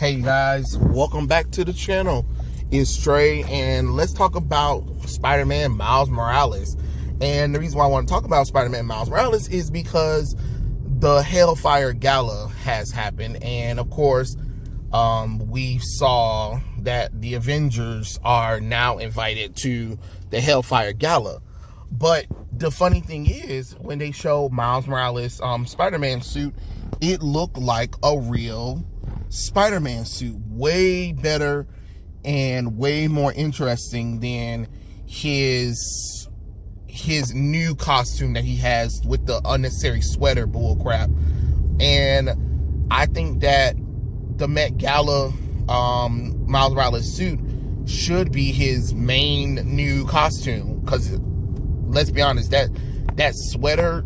Hey guys, welcome back to the channel. It's Trey, and let's talk about Spider-Man Miles Morales. And the reason why I want to talk about Spider-Man Miles Morales is because the Hellfire Gala has happened, and of course, we saw that the Avengers are now invited to the Hellfire Gala. But the funny thing is, when they showed Miles Morales' Spider-Man suit, it looked like a real Spider-Man suit, way better and way more interesting than his new costume that he has with the unnecessary sweater bull crap. And I think that the Met Gala Miles Morales suit should be his main new costume, because let's be honest, that sweater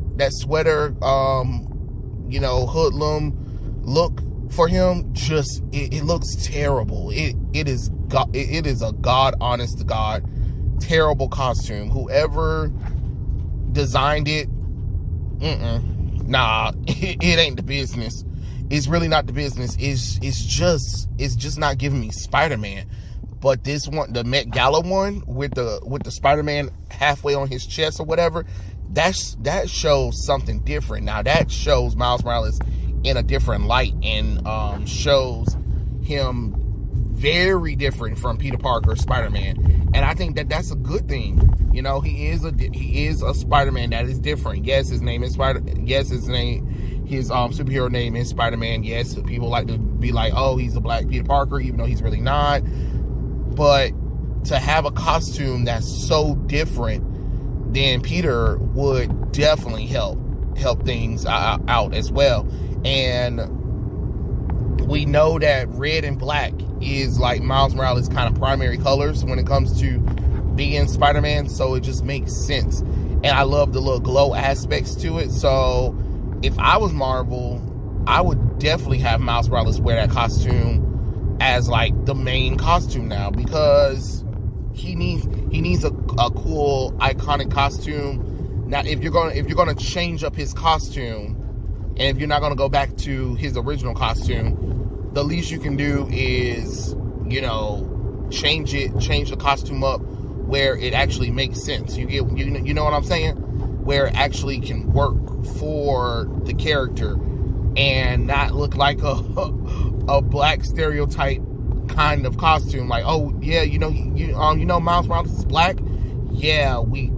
hoodlum look for him, just it looks terrible. It is a god honest to God terrible costume. Whoever designed it, nah, it ain't the business. It's really not the business. It's just not giving me Spider-Man. But this one, the Met Gala one with the Spider-Man halfway on his chest or whatever, that shows something different. Now that shows Miles Morales in a different light, and shows him very different from Peter Parker Spider-Man, and I think that that's a good thing. You know, he is a Spider-Man that is different. Yes, his name is his superhero name is Spider-Man. Yes, people like to be like, oh, he's a black Peter Parker, even though he's really not. But to have a costume that's so different than Peter would definitely help things out as well. And we know that red and black is like Miles Morales' kind of primary colors when it comes to being Spider-Man, so it just makes sense. And I love the little glow aspects to it. So if I was Marvel, I would definitely have Miles Morales wear that costume as like the main costume now, because he needs a cool iconic costume. Now if you're gonna change up his costume, and if you're not going to go back to his original costume, the least you can do is, change the costume up where it actually makes sense. You know what I'm saying? Where it actually can work for the character and not look like a black stereotype kind of costume. Like, oh yeah, Miles Morales is black. Yeah, we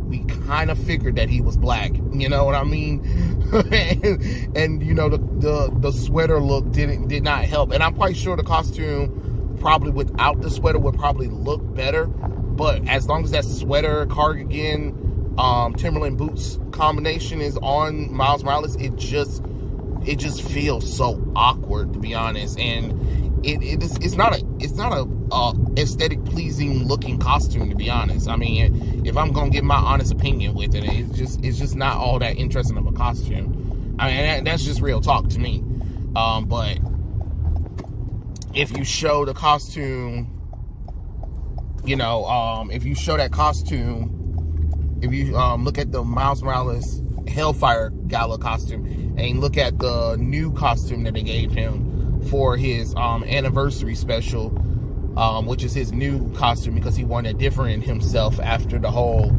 kind of figured that he was black. You know what I mean? and the sweater look did not help. And I'm quite sure the costume probably without the sweater would probably look better. But as long as that sweater, cardigan, Timberland boots combination is on Miles Morales, it just feels so awkward, to be honest. And it's not a aesthetic pleasing looking costume, to be honest. I mean, if I'm gonna give my honest opinion with it, it's just not all that interesting of a costume. I mean, that's just real talk to me. But if you show the costume, if you show that costume, if you look at the Miles Morales Hellfire Gala costume and look at the new costume that they gave him for his anniversary special, which is his new costume because he wanted to different himself after the whole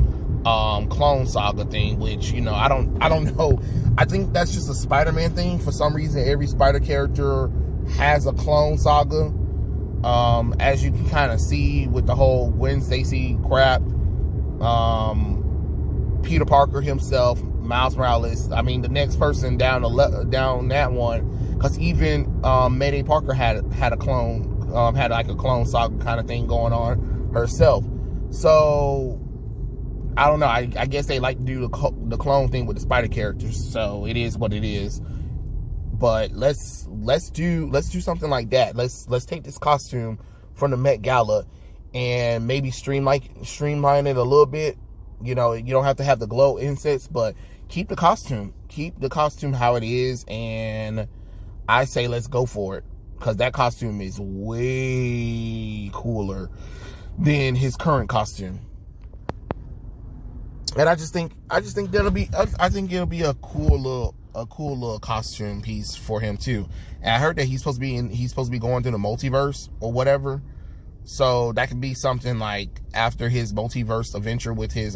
clone saga thing, which I don't know. I think that's just a Spider-Man thing. For some reason, every Spider character has a clone saga, as you can kind of see with the whole Gwen Stacy crap, Peter Parker himself, Miles Morales. I mean, the next person down that one, because even Mayday Parker had a clone, had like a clone saga kind of thing going on herself. So I don't know. I guess they like to do the clone thing with the Spider characters. So it is what it is. But let's do something like that. Let's take this costume from the Met Gala and maybe streamline it a little bit. You don't have to have the glow insets, but keep the costume how it is. And I say let's go for it, because that costume is way cooler than his current costume. And I think it'll be a cool little a cool little costume piece for him too. And I heard that he's supposed to be going through the multiverse or whatever. So that could be something like after his multiverse adventure with his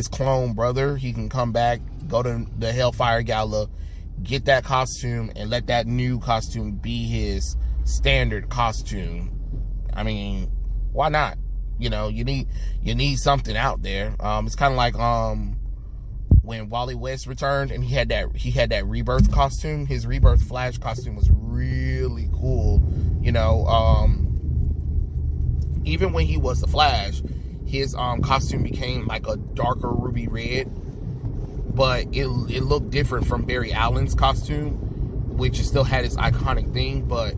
clone brother, he can come back, go to the Hellfire Gala, get that costume, and let that new costume be his standard costume. I mean, why not? You know, you need something out there. It's kind of like when Wally West returned and he had that Rebirth costume. His Rebirth Flash costume was really cool. You know, even when he was the Flash, his costume became like a darker ruby red, but it looked different from Barry Allen's costume, which still had its iconic thing. But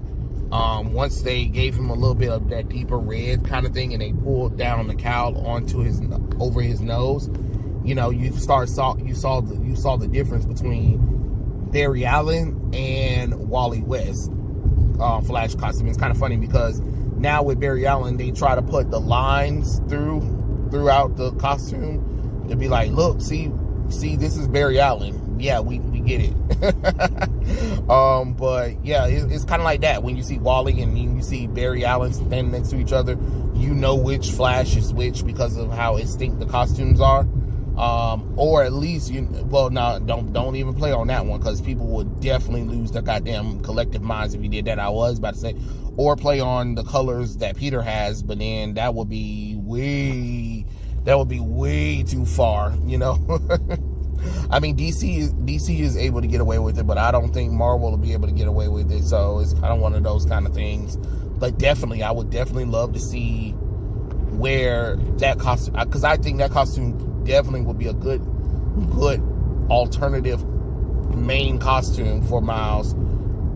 once they gave him a little bit of that deeper red kind of thing, and they pulled down the cowl over his nose, you know, you saw the difference between Barry Allen and Wally West Flash costume. It's kind of funny because now with Barry Allen, they try to put the lines throughout the costume to be like, look, see, this is Barry Allen. Yeah, we get it. But yeah, it's kind of like that. When you see Wally and you see Barry Allen standing next to each other, you know which Flash is which because of how distinct the costumes are. Or at least don't even play on that one, because people would definitely lose their goddamn collective minds if you did that. I was about to say, or play on the colors that Peter has, but then that would be way too far, you know. I mean, DC is able to get away with it, but I don't think Marvel will be able to get away with it. So it's kind of one of those kind of things. But definitely, I would definitely love to see where that costume, because I think that costume definitely would be a good alternative main costume for Miles.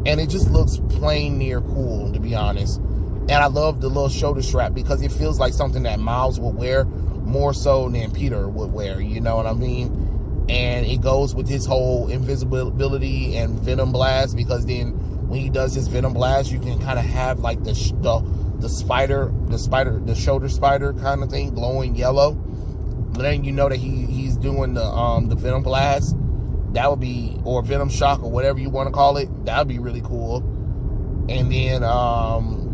And it just looks plain near cool, to be honest. And I love the little shoulder strap because it feels like something that Miles would wear more so than Peter would wear, you know what I mean? And it goes with his whole invisibility and Venom Blast, because then when he does his Venom Blast, you can kind of have like the shoulder spider kind of thing, glowing yellow. Then you know that he's doing the Venom Blast. That would be, or Venom Shock, or whatever you want to call it. That would be really cool. And then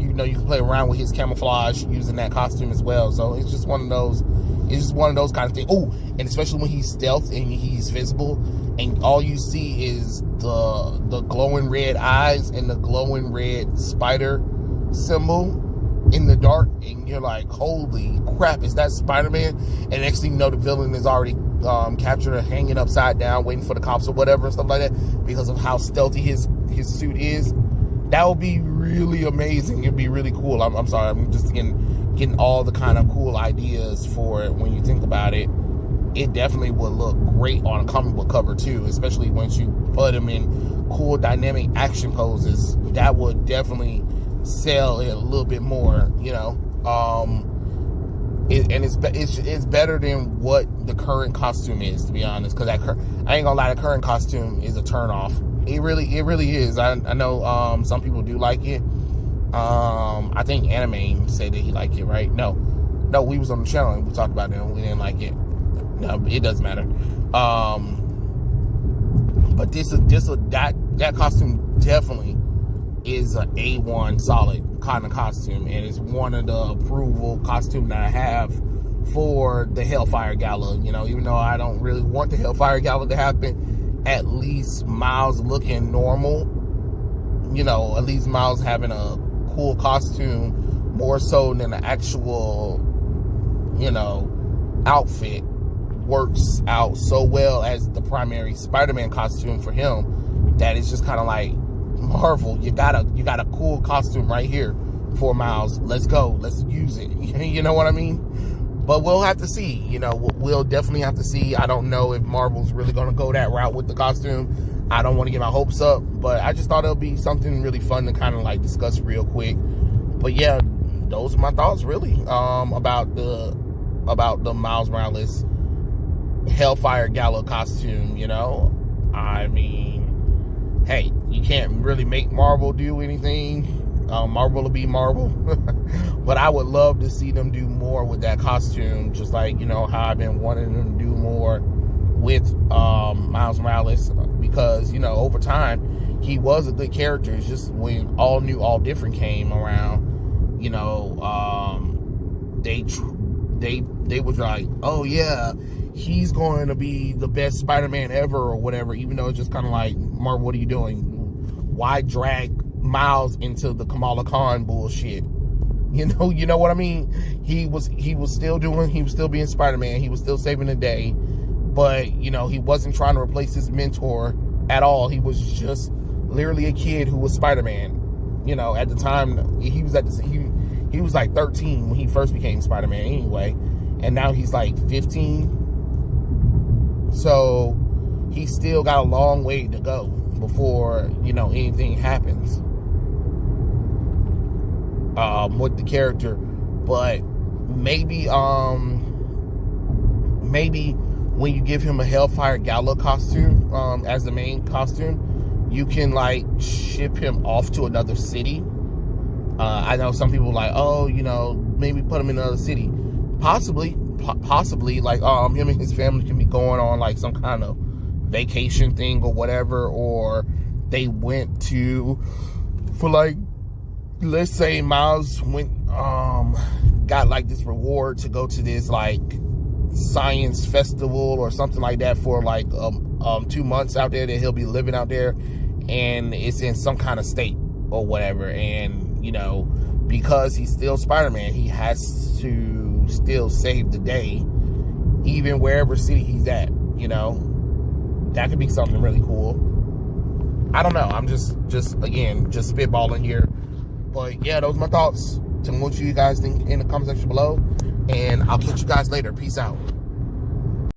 you know, you can play around with his camouflage using that costume as well. So it's just one of those. It's just one of those kind of things. Oh, and especially when he's stealth and he's visible, and all you see is the glowing red eyes and the glowing red spider symbol in the dark, and you're like, holy crap, is that Spider-Man? And next thing you know, the villain is already captured or hanging upside down waiting for the cops or whatever and stuff like that, because of how stealthy his suit is. That would be really amazing. It'd be really cool. I'm sorry, I'm just getting all the kind of cool ideas for it. When you think about it, it definitely would look great on a comic book cover too, especially once you put him in cool dynamic action poses. That would definitely sell it a little bit more, you know. It's better than what the current costume is, to be honest, because I ain't gonna lie, the current costume is a turn off. It really is. I know some people do like it. I think Anime said that he liked it, right? No, we was on the channel and we talked about it and we didn't like it. No, it doesn't matter. But that costume definitely is a A1 solid kind of costume, and it's one of the approval costume that I have for the Hellfire Gala. You know, even though I don't really want the Hellfire Gala to happen, at least Miles looking normal, you know, at least Miles having a cool costume more so than the actual, you know, outfit works out so well as the primary Spider-Man costume for him that it's just kind of like, Marvel, you got a cool costume right here for Miles. Let's go. Let's use it. You know what I mean? But we'll have to see. You know, we'll definitely have to see. I don't know if Marvel's really going to go that route with the costume. I don't want to get my hopes up, but I just thought it'll be something really fun to kind of like discuss real quick. But yeah, those are my thoughts really about the Miles Morales Hellfire Gala costume. You know, I mean, hey, you can't really make Marvel do anything. Marvel will be Marvel. But I would love to see them do more with that costume, just like, you know, how I've been wanting them to do more with Miles Morales, because, you know, over time he was a good character. It's just when All New, All Different came around, you know, they was like, oh yeah, he's going to be the best Spider-Man ever or whatever, even though it's just kind of like, Marvel, what are you doing? Why drag Miles into the Kamala Khan bullshit? You know what I mean? He was still being Spider-Man. He was still saving the day, but, you know, he wasn't trying to replace his mentor at all. He was just literally a kid who was Spider-Man. You know, at the time he was he was like 13 when he first became Spider-Man anyway, and now he's like 15. So he still got a long way to go before, you know, anything happens with the character. But maybe when you give him a Hellfire Gala costume as the main costume, you can like ship him off to another city. I know some people like, oh, you know, maybe put him in another city. Possibly, like him and his family can be going on like some kind of vacation thing or whatever, or they went to, for like, let's say Miles went got like this reward to go to this like science festival or something like that for like 2 months out there, that he'll be living out there, and it's in some kind of state or whatever, and, you know, because he's still Spider-Man, he has to still save the day, even wherever city he's at. You know, that could be something really cool. I don't know. I'm just spitballing here. But yeah, those are my thoughts. Tell me what you guys think in the comment section below, and I'll catch you guys later. Peace out.